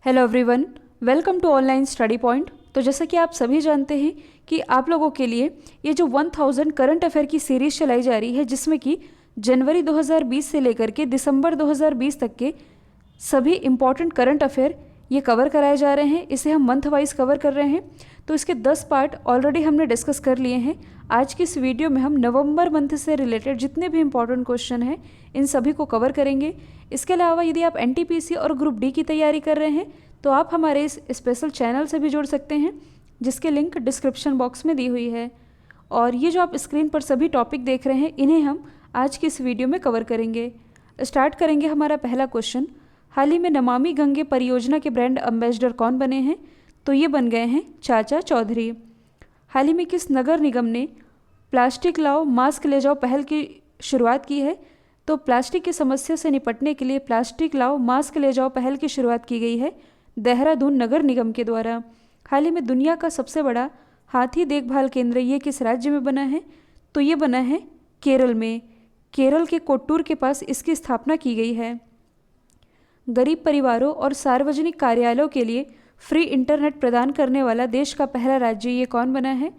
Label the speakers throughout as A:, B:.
A: Hello everyone, welcome to online study point. तो जैसा कि आप सभी जानते हैं कि आप लोगों के लिए ये जो 1000 करंट अफेयर की सीरीज़ चलाई जा रही है, जिसमें कि जनवरी 2020 से लेकर के दिसंबर 2020 तक के सभी इम्पॉर्टेंट करंट अफेयर ये कवर कराए जा रहे हैं। इसे हम मंथ वाइज कवर कर रहे हैं। तो इसके 10 पार्ट ऑलरेडी हमने डिस्कस कर लिए हैं। आज की इस वीडियो में हम नवंबर मंथ से रिलेटेड जितने भी इम्पॉर्टेंट क्वेश्चन हैं इन सभी को कवर करेंगे। इसके अलावा यदि आप एनटीपीसी और ग्रुप डी की तैयारी कर रहे हैं तो आप हमारे इस स्पेशल चैनल से भी जुड़ सकते हैं, जिसके लिंक डिस्क्रिप्शन बॉक्स में दी हुई है। और ये जो आप स्क्रीन पर सभी टॉपिक देख रहे हैं, इन्हें हम आज की इस वीडियो में कवर करेंगे। स्टार्ट करेंगे हमारा पहला क्वेश्चन। हाल ही में नमामि गंगे परियोजना के ब्रांड एम्बेसडर कौन बने हैं? तो ये बन गए हैं चाचा चौधरी। हाल ही में किस नगर निगम ने प्लास्टिक लाओ मास्क ले जाओ पहल की शुरुआत की है? तो प्लास्टिक की समस्या से निपटने के लिए प्लास्टिक लाओ मास्क ले जाओ पहल की शुरुआत की गई है देहरादून नगर निगम के द्वारा। हाल ही में दुनिया का सबसे बड़ा हाथी देखभाल केंद्र ये किस राज्य में बना है? तो ये बना है केरल में। केरल के कोट्टूर के पास इसकी स्थापना की गई है। गरीब परिवारों और सार्वजनिक कार्यालयों के लिए फ्री इंटरनेट प्रदान करने वाला देश का पहला राज्य ये कौन बना है?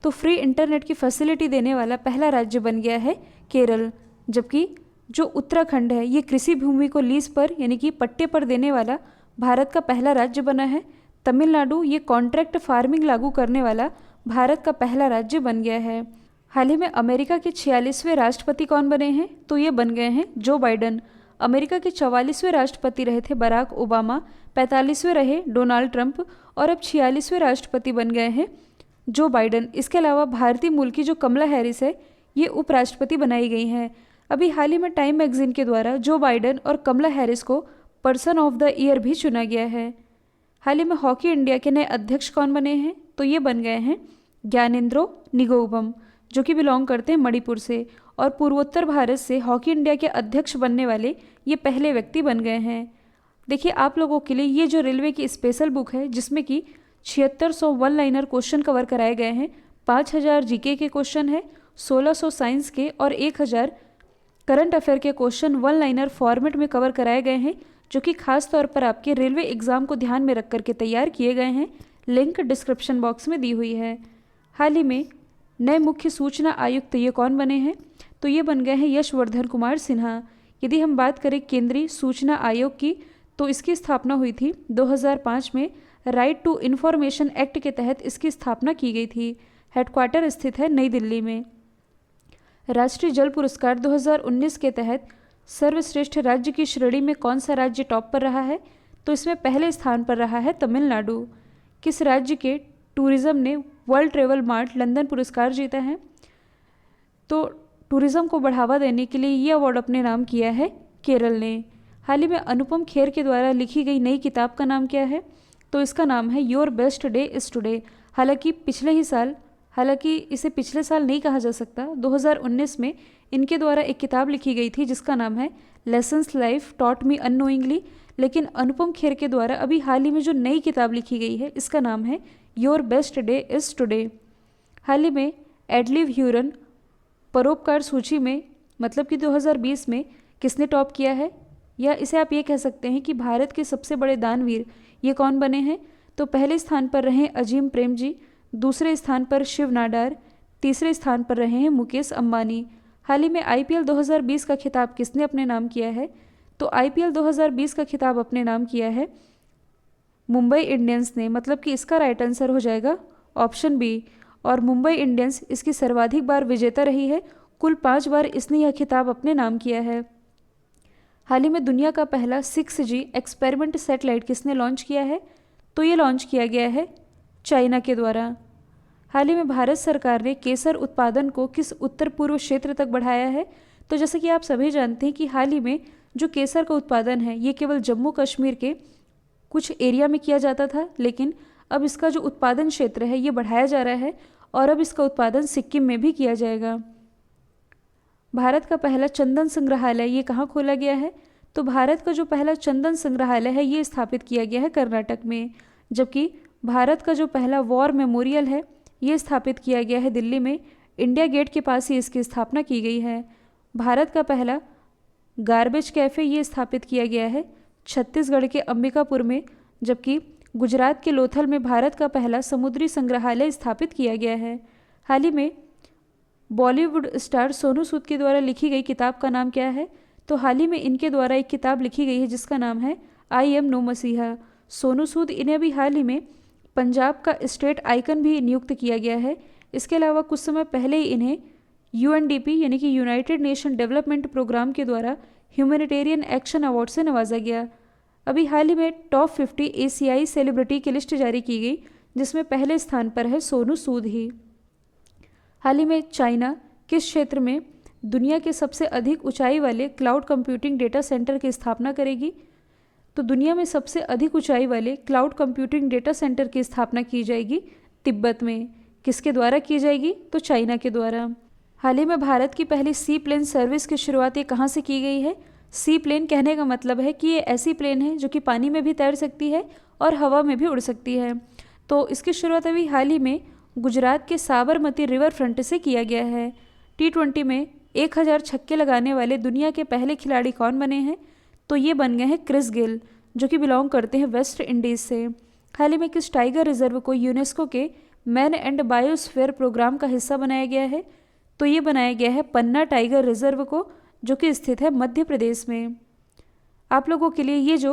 A: तो फ्री इंटरनेट की फैसिलिटी देने वाला पहला राज्य बन गया है केरल। जबकि जो उत्तराखंड है ये कृषि भूमि को लीज पर यानी कि पट्टे पर देने वाला भारत का पहला राज्य बना है। तमिलनाडु ये कॉन्ट्रैक्ट फार्मिंग लागू करने वाला भारत का पहला राज्य बन गया है। हाल ही में अमेरिका के 46वें राष्ट्रपति कौन बने हैं? तो ये बन गए हैं जो बाइडन। अमेरिका के 44वें राष्ट्रपति रहे थे बराक ओबामा, 45वें रहे डोनाल्ड ट्रंप और अब 46वें राष्ट्रपति बन गए हैं जो बाइडन। इसके अलावा भारतीय मूल की जो कमला हैरिस है ये उपराष्ट्रपति बनाई गई हैं। अभी हाल ही में टाइम मैगजीन के द्वारा जो बाइडन और कमला हैरिस को पर्सन ऑफ द ईयर भी चुना गया है। हाल ही में हॉकी इंडिया के नए अध्यक्ष कौन बने हैं? तो ये बन गए हैं ज्ञानेंद्रो निगोबम, जो कि बिलोंग करते हैं मणिपुर से और पूर्वोत्तर भारत से हॉकी इंडिया के अध्यक्ष बनने वाले ये पहले व्यक्ति बन गए हैं। देखिए, आप लोगों के लिए ये जो रेलवे की स्पेशल बुक है, जिसमें कि 7600 वन लाइनर क्वेश्चन कवर कराए गए हैं, 5000 जीके के क्वेश्चन है, 1600 साइंस के और 1000 करंट अफेयर के क्वेश्चन वन लाइनर फॉर्मेट में कवर कराए गए हैं, जो कि खास तौर पर आपके रेलवे एग्जाम को ध्यान में रख करके तैयार किए गए हैं। लिंक डिस्क्रिप्शन बॉक्स में दी हुई है। हाल ही में नए मुख्य सूचना आयुक्त ये कौन बने हैं? तो ये बन गए हैं यशवर्धन कुमार सिन्हा। यदि हम बात करें केंद्रीय सूचना आयोग की, तो इसकी स्थापना हुई थी 2005 में। राइट टू इन्फॉर्मेशन एक्ट के तहत इसकी स्थापना की गई थी। हेडक्वार्टर स्थित है नई दिल्ली में। राष्ट्रीय जल पुरस्कार 2019 के तहत सर्वश्रेष्ठ राज्य की श्रेणी में कौन सा राज्य टॉप पर रहा है? तो इसमें पहले स्थान पर रहा है तमिलनाडु। किस राज्य के टूरिज्म ने वर्ल्ड ट्रेवल मार्ट लंदन पुरस्कार जीता है? तो टूरिज्म को बढ़ावा देने के लिए ये अवार्ड अपने नाम किया है केरल ने। हाल ही में अनुपम खेर के द्वारा लिखी गई नई किताब का नाम क्या है? तो इसका नाम है your best day is today. हालांकि इसे पिछले साल नहीं कहा जा सकता। 2019 में इनके द्वारा एक किताब लिखी गई थी जिसका नाम है lessons life taught me unknowingly. लेकिन अनुपम खेर के द्वारा अभी हाल ही में जो नई किताब लिखी गई है इसका नाम है your best day is today. हाल ही में एडलिव ह्यूरन परोपकार सूची में मतलब कि 2020 में किसने टॉप किया है? या इसे आप ये कह सकते हैं कि भारत के सबसे बड़े दानवीर ये कौन बने हैं? तो पहले स्थान पर रहे अजीम प्रेम जी, दूसरे स्थान पर शिव नाडार, तीसरे स्थान पर रहे हैं मुकेश अंबानी। हाल ही में आईपीएल 2020 का खिताब किसने अपने नाम किया है? तो आईपीएल 2020 का खिताब अपने नाम किया है मुंबई इंडियंस ने। मतलब कि इसका राइट आंसर हो जाएगा ऑप्शन बी। और मुंबई इंडियंस इसकी सर्वाधिक बार विजेता रही है। कुल 5 बार इसने यह खिताब अपने नाम किया है। हाल ही में दुनिया का पहला 6G एक्सपेरिमेंट सैटेलाइट किसने लॉन्च किया है? तो ये लॉन्च किया गया है चाइना के द्वारा। हाल ही में भारत सरकार ने केसर उत्पादन को किस उत्तर पूर्व क्षेत्र तक बढ़ाया है? तो जैसे कि आप सभी जानते हैं कि हाल ही में जो केसर का उत्पादन है ये केवल जम्मू कश्मीर के कुछ एरिया में किया जाता था, लेकिन अब इसका जो उत्पादन क्षेत्र है ये बढ़ाया जा रहा है और अब इसका उत्पादन सिक्किम में भी किया जाएगा। भारत का पहला चंदन संग्रहालय ये कहाँ खोला गया है? तो भारत का जो पहला चंदन संग्रहालय है ये स्थापित किया गया है कर्नाटक में। जबकि भारत का जो पहला वॉर मेमोरियल है ये स्थापित किया गया है दिल्ली में। इंडिया गेट के पास ही इसकी स्थापना की गई है। भारत का पहला गार्बेज कैफ़े ये स्थापित किया गया है छत्तीसगढ़ के अंबिकापुर में, जबकि गुजरात के लोथल में भारत का पहला समुद्री संग्रहालय स्थापित किया गया है। हाल ही में बॉलीवुड स्टार सोनू सूद के द्वारा लिखी गई किताब का नाम क्या है? तो हाल ही में इनके द्वारा एक किताब लिखी गई है जिसका नाम है आई एम नो मसीहा। सोनू सूद, इन्हें भी हाल ही में पंजाब का स्टेट आइकन भी नियुक्त किया गया है। इसके अलावा कुछ समय पहले ही इन्हें यूएनडीपी यानी कि यूनाइटेड नेशन डेवलपमेंट प्रोग्राम के द्वारा ह्यूमैनिटेरियन एक्शन अवार्ड से नवाजा गया। अभी हाल ही में टॉप 50 एशियाई सेलिब्रिटी की लिस्ट जारी की गई जिसमें पहले स्थान पर है सोनू सूद ही। हाल ही में चाइना किस क्षेत्र में दुनिया के सबसे अधिक ऊंचाई वाले क्लाउड कंप्यूटिंग डेटा सेंटर की स्थापना करेगी? तो दुनिया में सबसे अधिक ऊंचाई वाले क्लाउड कंप्यूटिंग डेटा सेंटर की स्थापना की जाएगी तिब्बत में। किसके द्वारा की जाएगी? तो चाइना के द्वारा। हाल ही में भारत की पहली सी प्लेन सर्विस की शुरुआत ये कहाँ से की गई है? सी प्लेन कहने का मतलब है कि ये ऐसी प्लेन है जो कि पानी में भी तैर सकती है और हवा में भी उड़ सकती है। तो इसकी शुरुआत अभी हाल ही में गुजरात के साबरमती रिवर फ्रंट से किया गया है। T20 में 1000 छक्के लगाने वाले दुनिया के पहले खिलाड़ी कौन बने हैं? तो ये बन गए हैं क्रिस गेल, जो कि बिलोंग करते हैं वेस्ट इंडीज़ से। हाल ही में किस टाइगर रिजर्व को यूनेस्को के मैन एंड बायोस्फीयर प्रोग्राम का हिस्सा बनाया गया है? तो ये बनाया गया है पन्ना टाइगर रिजर्व को, जो कि स्थित है मध्य प्रदेश में। आप लोगों के लिए ये जो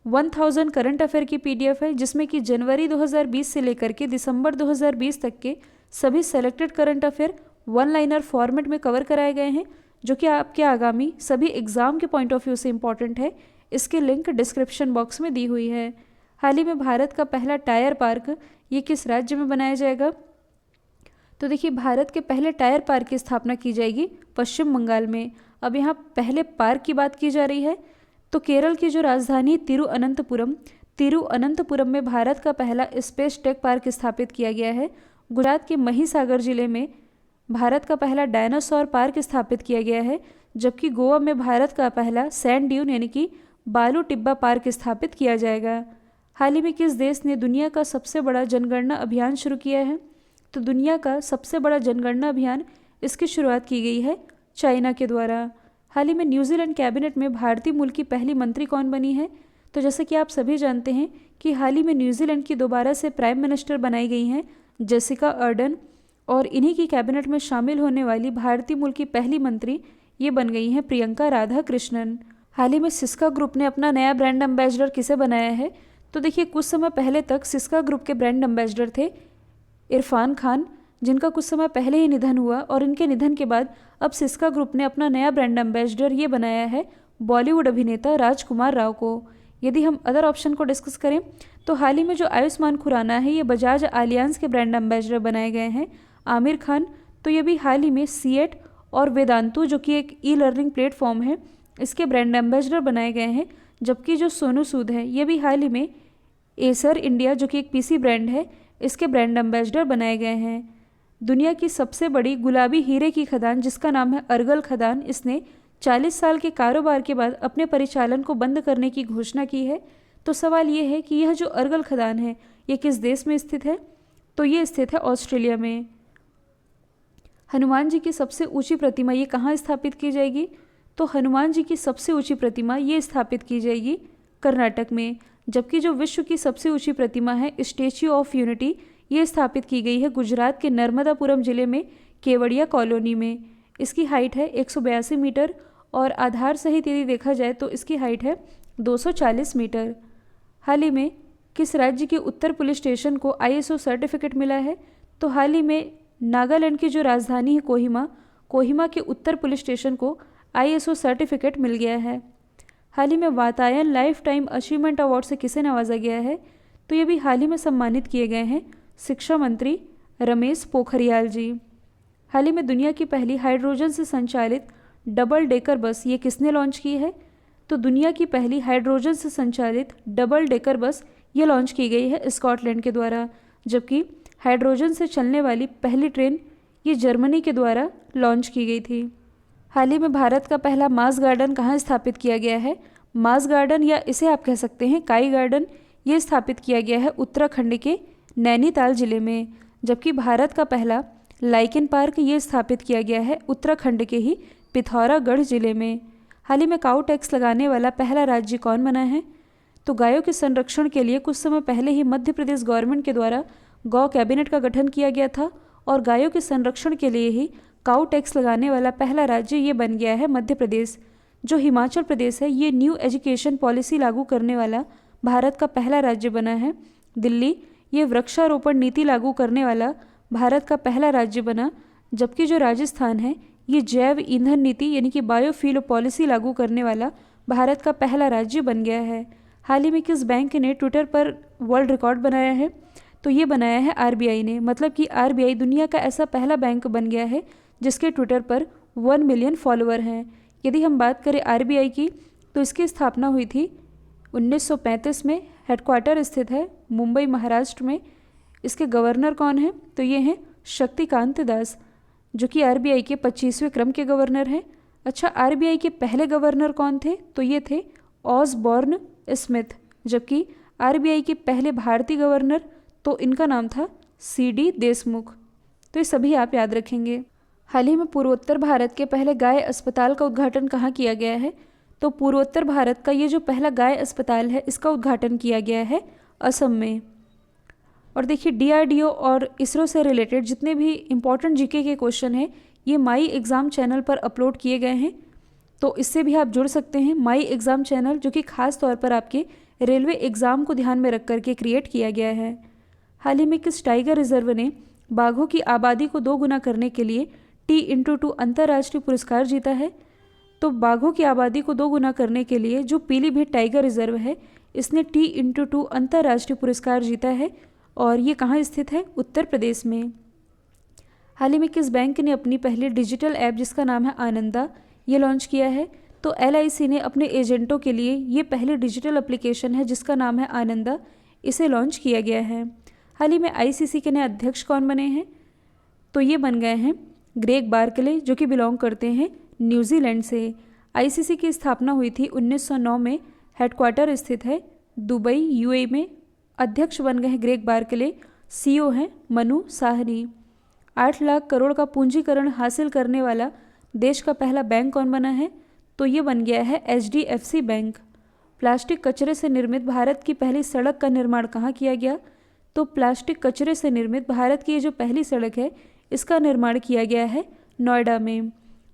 A: 1000 करंट अफेयर की PDF है जिसमें कि जनवरी 2020 से लेकर के दिसंबर 2020 तक के सभी selected current affair one liner format में कवर कराए गए हैं, जो कि आपके आगामी सभी एग्जाम के पॉइंट ऑफ व्यू से इम्पॉर्टेंट है। इसकी लिंक डिस्क्रिप्शन बॉक्स में दी हुई है। हाल ही में भारत का पहला टायर पार्क ये किस राज्य में बनाया जाएगा? तो देखिए, भारत के पहले टायर पार्क की स्थापना की जाएगी पश्चिम बंगाल में। अब यहाँ पहले पार्क की बात की जा रही है तो केरल की जो राजधानी तिरुअनंतपुरम में भारत का पहला स्पेस टेक पार्क स्थापित किया गया है। गुजरात के महिसागर जिले में भारत का पहला डायनासोर पार्क स्थापित किया गया है, जबकि गोवा में भारत का पहला सैंड ड्यून यानी कि बालू टिब्बा पार्क स्थापित किया जाएगा। हाल ही में किस देश ने दुनिया का सबसे बड़ा जनगणना अभियान शुरू किया है? तो दुनिया का सबसे बड़ा जनगणना अभियान इसकी शुरुआत की गई है चाइना के द्वारा। हाल ही में न्यूजीलैंड कैबिनेट में भारतीय मूल की पहली मंत्री कौन बनी है? तो जैसे कि आप सभी जानते हैं कि हाल ही में न्यूजीलैंड की दोबारा से प्राइम मिनिस्टर बनाई गई हैं जेसिका अर्डन, और इन्हीं की कैबिनेट में शामिल होने वाली भारतीय मूल की पहली मंत्री ये बन गई हैं प्रियंका राधा कृष्णन। हाल ही में सिस्का ग्रुप ने अपना नया ब्रांड एम्बेसडर किसे बनाया है? तो देखिए, कुछ समय पहले तक सिस्का ग्रुप के ब्रांड एम्बेसडर थे इरफान खान, जिनका कुछ समय पहले ही निधन हुआ, और इनके निधन के बाद अब सिस्का ग्रुप ने अपना नया ब्रांड एम्बेसडर ये बनाया है बॉलीवुड अभिनेता राजकुमार राव को। यदि हम अदर ऑप्शन को डिस्कस करें तो हाल ही में जो आयुष्मान खुराना है ये बजाज आलियांज के ब्रांड एम्बेसडर बनाए गए हैं। आमिर खान, तो ये भी हाल ही में सीएट और वेदांतु जो कि एक ई-लर्निंग प्लेटफॉर्म है इसके ब्रांड एम्बेसडर बनाए गए हैं। जबकि जो सोनू सूद है ये भी हाल ही में एसर इंडिया जो कि एक PC ब्रांड है इसके ब्रांड एम्बेसडर बनाए गए हैं। दुनिया की सबसे बड़ी गुलाबी हीरे की खदान जिसका नाम है अर्गल खदान, इसने 40 साल के कारोबार के बाद अपने परिचालन को बंद करने की घोषणा की है। तो सवाल ये है कि यह जो अर्गल खदान है ये किस देश में स्थित है? तो ये स्थित है ऑस्ट्रेलिया में। हनुमान जी की सबसे ऊंची प्रतिमा ये कहाँ स्थापित की जाएगी? तो हनुमान जी की सबसे ऊंची प्रतिमा ये स्थापित की जाएगी कर्नाटक में। जबकि जो विश्व की सबसे ऊंची प्रतिमा है स्टैच्यू ऑफ यूनिटी ये स्थापित की गई है गुजरात के नर्मदापुरम जिले में केवड़िया कॉलोनी में। इसकी हाइट है 182 मीटर और आधार सहित यदि देखा जाए तो इसकी हाइट है 240 मीटर। हाल ही में किस राज्य के उत्तर पुलिस स्टेशन को ISO सर्टिफिकेट मिला है? तो हाल ही में नागालैंड की जो राजधानी है कोहिमा के उत्तर पुलिस स्टेशन को ISO सर्टिफिकेट मिल गया है। हाल ही में Vatayan life time achievement award से किसे नवाजा गया है? तो ये भी हाल ही में सम्मानित किए गए हैं शिक्षा मंत्री रमेश पोखरियाल जी। हाल ही में दुनिया की पहली हाइड्रोजन से संचालित डबल डेकर बस ये किसने लॉन्च की है? तो दुनिया की पहली हाइड्रोजन से संचालित डबल डेकर बस ये लॉन्च की गई है स्कॉटलैंड के द्वारा। जबकि हाइड्रोजन से चलने वाली पहली ट्रेन ये जर्मनी के द्वारा लॉन्च की गई थी। हाल ही में भारत का पहला मास गार्डन कहाँ स्थापित किया गया है? मास गार्डन या इसे आप कह सकते हैं काई गार्डन ये स्थापित किया गया है उत्तराखंड के नैनीताल जिले में। जबकि भारत का पहला लाइकेन पार्क ये स्थापित किया गया है उत्तराखंड के ही पिथौरागढ़ जिले में। हाल ही में काऊ टैक्स लगाने वाला पहला राज्य कौन बना है? तो गायों के संरक्षण के लिए कुछ समय पहले ही मध्य प्रदेश गवर्नमेंट के द्वारा गौ कैबिनेट का गठन किया गया था और गायों के संरक्षण के लिए ही काऊ टैक्स लगाने वाला पहला राज्य ये बन गया है मध्य प्रदेश। जो हिमाचल प्रदेश है ये न्यू एजुकेशन पॉलिसी लागू करने वाला भारत का पहला राज्य बना है। दिल्ली ये वृक्षारोपण नीति लागू करने वाला भारत का पहला राज्य बना, जबकि जो राजस्थान है ये जैव ईंधन नीति यानी कि बायोफ्यूल पॉलिसी लागू करने वाला भारत का पहला राज्य बन गया है। हाल ही में किस बैंक ने ट्विटर पर वर्ल्ड रिकॉर्ड बनाया है? तो ये बनाया है आरबीआई ने। मतलब कि आरबीआई दुनिया का ऐसा पहला बैंक बन गया है जिसके ट्विटर पर 1 मिलियन फॉलोअर हैं। यदि हम बात करें आरबीआई की तो इसकी स्थापना हुई थी 1935 में, हेडक्वार्टर स्थित है मुंबई महाराष्ट्र में। इसके गवर्नर कौन है? तो ये हैं शक्तिकांत दास, जो कि आरबीआई के 25वें क्रम के गवर्नर हैं। अच्छा, आरबीआई के पहले गवर्नर कौन थे? तो ये थे ऑसबॉर्न स्मिथ, जबकि आरबीआई के पहले भारतीय गवर्नर तो इनका नाम था सीडी देशमुख। तो ये सभी आप याद रखेंगे। हाल ही में पूर्वोत्तर भारत के पहले गाय अस्पताल का उद्घाटन कहाँ किया गया है? तो पूर्वोत्तर भारत का ये जो पहला गाय अस्पताल है इसका उद्घाटन किया गया है असम में। और देखिए डीआरडीओ और इसरो से रिलेटेड जितने भी इम्पोर्टेंट जीके के क्वेश्चन हैं ये माई एग्ज़ाम चैनल पर अपलोड किए गए हैं, तो इससे भी आप जुड़ सकते हैं। माई एग्ज़ाम चैनल जो कि खास तौर पर आपके रेलवे एग्ज़ाम को ध्यान में रख करके क्रिएट किया गया है। हाल ही में किस टाइगर रिजर्व ने बाघों की आबादी को 2 गुना करने के लिए T/2 अंतर्राष्ट्रीय पुरस्कार जीता है? तो बाघों की आबादी को 2 गुना करने के लिए जो पीलीभीत टाइगर रिजर्व है इसने T/2 अंतर्राष्ट्रीय पुरस्कार जीता है और ये कहाँ स्थित है? उत्तर प्रदेश में। हाल ही में किस बैंक ने अपनी पहली डिजिटल ऐप जिसका नाम है आनंदा ये लॉन्च किया है? तो LIC ने अपने एजेंटों के लिए ये पहली डिजिटल एप्लीकेशन है जिसका नाम है आनंदा, इसे लॉन्च किया गया है। हाल ही में ICC के नए अध्यक्ष कौन बने हैं? तो ये बन गए हैं ग्रेग बार्कले, जो कि बिलोंग करते हैं न्यूजीलैंड से। ICC की स्थापना हुई थी 1909 में, हेडक्वार्टर स्थित है दुबई UAE में। अध्यक्ष बन गए हैं ग्रेग बार्कले, CEO हैं मनु साहनी। 8 लाख करोड़ का पूंजीकरण हासिल करने वाला देश का पहला बैंक कौन बना है? तो ये बन गया है HDFC बैंक। प्लास्टिक कचरे से निर्मित भारत की पहली सड़क का निर्माण कहाँ किया गया? तो प्लास्टिक कचरे से निर्मित भारत की ये जो पहली सड़क है इसका निर्माण किया गया है नोएडा में।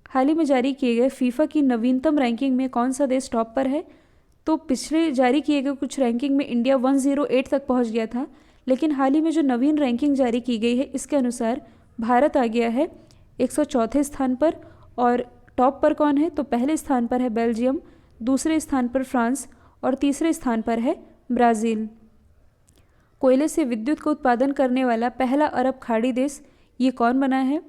A: हाल ही में जारी किए गए फीफा की नवीनतम रैंकिंग में कौन सा देश टॉप पर है? तो पिछले जारी किए गए कुछ रैंकिंग में इंडिया 108 तक पहुंच गया था, लेकिन हाल ही में जो नवीन रैंकिंग जारी की गई है इसके अनुसार भारत आ गया है 104 स्थान पर। और टॉप पर कौन है? तो पहले स्थान पर है बेल्जियम, दूसरे स्थान पर फ्रांस और तीसरे स्थान पर है ब्राज़ील। कोयले से विद्युत का उत्पादन करने वाला पहला अरब खाड़ी देश ये कौन बना है?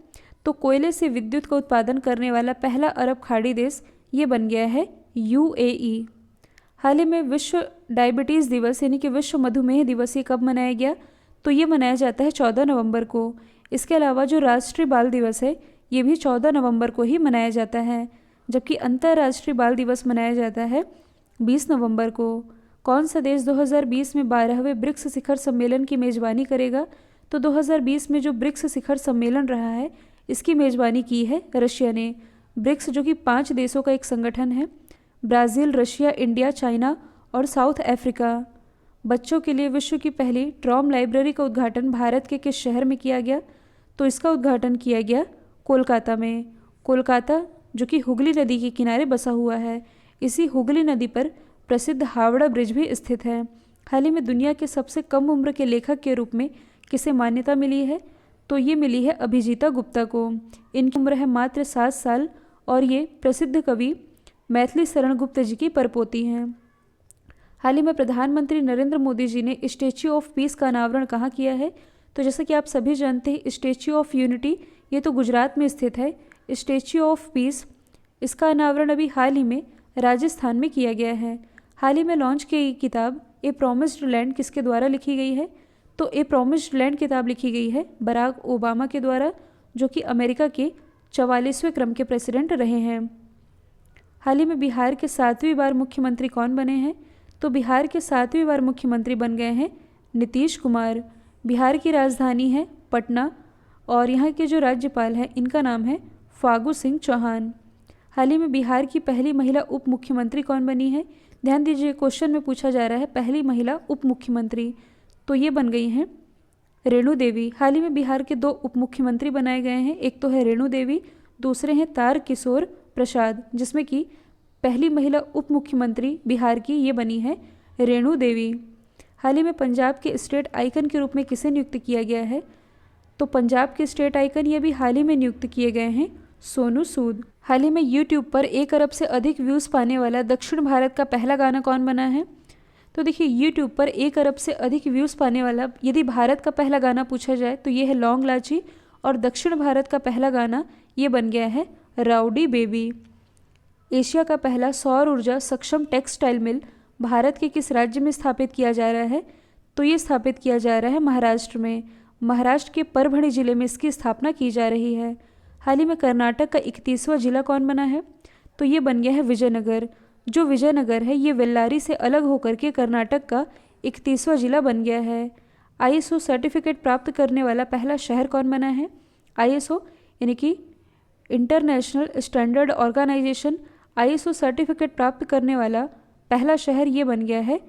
A: तो कोयले से विद्युत का उत्पादन करने वाला पहला अरब खाड़ी देश ये बन गया है UAE। हाल ही में विश्व डायबिटीज़ दिवस यानी कि विश्व मधुमेह दिवस ये कब मनाया गया? तो ये मनाया जाता है 14 नवंबर को। इसके अलावा जो राष्ट्रीय बाल दिवस है ये भी 14 नवंबर को ही मनाया जाता है, जबकि अंतर्राष्ट्रीय बाल दिवस मनाया जाता है 20 नवंबर को। कौन सा देश 2020 में 12वें ब्रिक्स शिखर सम्मेलन की मेज़बानी करेगा? तो 2020 में जो ब्रिक्स शिखर सम्मेलन रहा है इसकी मेज़बानी की है रशिया ने। ब्रिक्स जो कि 5 देशों का एक संगठन है, ब्राज़ील, रशिया, इंडिया, चाइना और साउथ अफ्रीका। बच्चों के लिए विश्व की पहली ट्रॉम लाइब्रेरी का उद्घाटन भारत के किस शहर में किया गया? तो इसका उद्घाटन किया गया कोलकाता में। कोलकाता जो कि हुगली नदी के किनारे बसा हुआ है, इसी हुगली नदी पर प्रसिद्ध हावड़ा ब्रिज भी स्थित है। हाल ही में दुनिया के सबसे कम उम्र के लेखक के रूप में किसे मान्यता मिली है? तो ये मिली है अभिजीता गुप्ता को। इनकी उम्र है मात्र 7 साल और ये प्रसिद्ध कवि मैथिली शरण गुप्त जी की परपोती हैं। हाल ही में प्रधानमंत्री नरेंद्र मोदी जी ने स्टैच्यू ऑफ पीस का अनावरण कहाँ किया है? तो जैसा कि आप सभी जानते हैं स्टैच्यू ऑफ यूनिटी ये तो गुजरात में स्थित है। स्टैच्यू ऑफ पीस इसका अनावरण अभी हाल ही में राजस्थान में किया गया है। हाल ही में लॉन्च की गई किताब ए प्रॉमिस्ड लैंड किसके द्वारा लिखी गई है? तो ए प्रॉमिस्ड लैंड किताब लिखी गई है बराक ओबामा के द्वारा, जो कि अमेरिका के 44वें क्रम के प्रेसिडेंट रहे हैं। हाल ही में बिहार के 7वीं बार मुख्यमंत्री कौन बने हैं? तो बिहार के 7वीं बार मुख्यमंत्री बन गए हैं नीतीश कुमार। बिहार की राजधानी है पटना और यहाँ के जो राज्यपाल हैं इनका नाम है फागू सिंह चौहान। हाल ही में बिहार की पहली महिला उप मुख्यमंत्री कौन बनी है? ध्यान दीजिए, क्वेश्चन में पूछा जा रहा है पहली महिला उप मुख्यमंत्री, तो ये बन गई हैं रेणु देवी। हाल ही में बिहार के 2 उप मुख्यमंत्री बनाए गए हैं, एक तो है रेणु देवी, दूसरे हैं तारकिशोर प्रसाद, जिसमें कि पहली महिला उप मुख्यमंत्री बिहार की ये बनी है रेणु देवी। हाल ही में पंजाब के स्टेट आइकन के रूप में किसे नियुक्त किया गया है? तो पंजाब के स्टेट आइकन ये भी हाल ही में नियुक्त किए गए हैं सोनू सूद। हाल ही में यूट्यूब पर 1 अरब से अधिक व्यूज़ पाने वाला दक्षिण भारत का पहला गाना कौन बना है? तो देखिए, यूट्यूब पर 1 अरब से अधिक व्यूज़ पाने वाला यदि भारत का पहला गाना पूछा जाए तो ये है लौंग लाची, और दक्षिण भारत का पहला गाना ये बन गया है राउडी बेबी। एशिया का पहला सौर ऊर्जा सक्षम टेक्सटाइल मिल भारत के किस राज्य में स्थापित किया जा रहा है? तो ये स्थापित किया जा रहा है महाराष्ट्र में। महाराष्ट्र के परभणी जिले में इसकी स्थापना की जा रही है। हाल ही में कर्नाटक का 31वां जिला कौन बना है? तो ये बन गया है विजयनगर। जो विजयनगर है ये वेल्लारी से अलग होकर के कर्नाटक का 31वां जिला बन गया है। ISO सर्टिफिकेट प्राप्त करने वाला पहला शहर कौन बना है? ISO यानी कि international standard organisation ISO certificate प्राप्त करने वाला पहला शहर ये बन गया है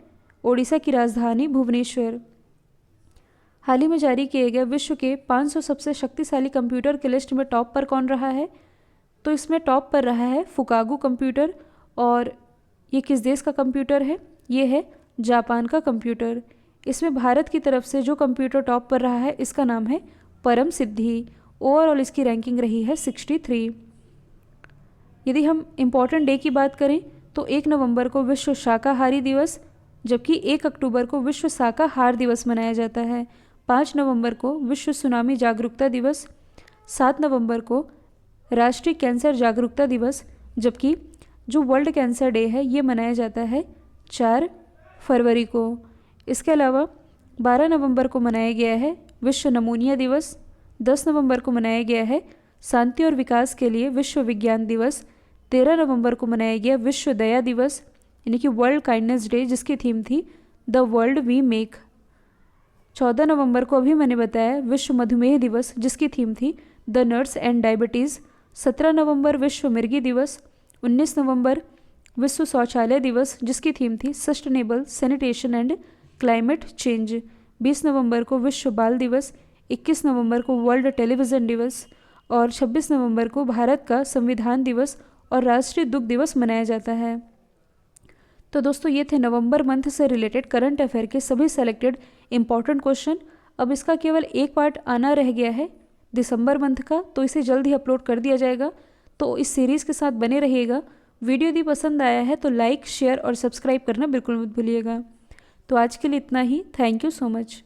A: ओडिशा की राजधानी भुवनेश्वर। हाल ही में जारी किए गए विश्व के 500 सबसे शक्तिशाली कंप्यूटर की लिस्ट में टॉप पर कौन रहा है? तो इसमें टॉप पर रहा है फुकागू कंप्यूटर, और ये किस देश का कंप्यूटर है? ये है जापान का कंप्यूटर। इसमें भारत की तरफ से जो कंप्यूटर टॉप पर रहा है इसका नाम है परम सिद्धि। ओवरऑल इसकी रैंकिंग रही है 63। यदि हम इम्पॉर्टेंट डे की बात करें तो 1 नवंबर को विश्व शाकाहारी दिवस, जबकि 1 अक्टूबर को विश्व शाकाहार दिवस मनाया जाता है। 5 नवंबर को विश्व सुनामी जागरूकता दिवस, 7 नवंबर को राष्ट्रीय कैंसर जागरूकता दिवस, जबकि जो वर्ल्ड कैंसर डे है ये मनाया जाता है 4 फरवरी को। इसके अलावा 12 नवंबर को मनाया गया है विश्व नमूनिया दिवस, 10 नवंबर को मनाया गया है शांति और विकास के लिए विश्व विज्ञान दिवस, 13 नवंबर को मनाया गया विश्व दया दिवस यानी कि वर्ल्ड काइंडनेस डे, जिसकी थीम थी द वर्ल्ड वी मेक। 14 नवंबर को अभी मैंने बताया विश्व मधुमेह दिवस, जिसकी थीम थी द नर्स एंड डायबिटीज़। 17 नवंबर विश्व मिर्गी दिवस। 19 नवंबर विश्व शौचालय दिवस, जिसकी थीम थी sustainable sanitation and climate change. 20 नवंबर को विश्व बाल दिवस। 21 नवंबर को वर्ल्ड टेलीविज़न दिवस, और 26 नवंबर को भारत का संविधान दिवस और राष्ट्रीय दुग्ध दिवस मनाया जाता है। तो दोस्तों, ये थे नवंबर मंथ से रिलेटेड करंट अफेयर के सभी सेलेक्टेड इंपॉर्टेंट क्वेश्चन। अब इसका केवल एक पार्ट आना रह गया है दिसंबर मंथ का, तो इसे जल्द ही अपलोड कर दिया जाएगा। तो इस सीरीज़ के साथ बने रहिएगा। वीडियो यदि पसंद आया है तो लाइक, शेयर और सब्सक्राइब करना बिल्कुल मत भूलिएगा। तो आज के लिए इतना ही। Thank you so much.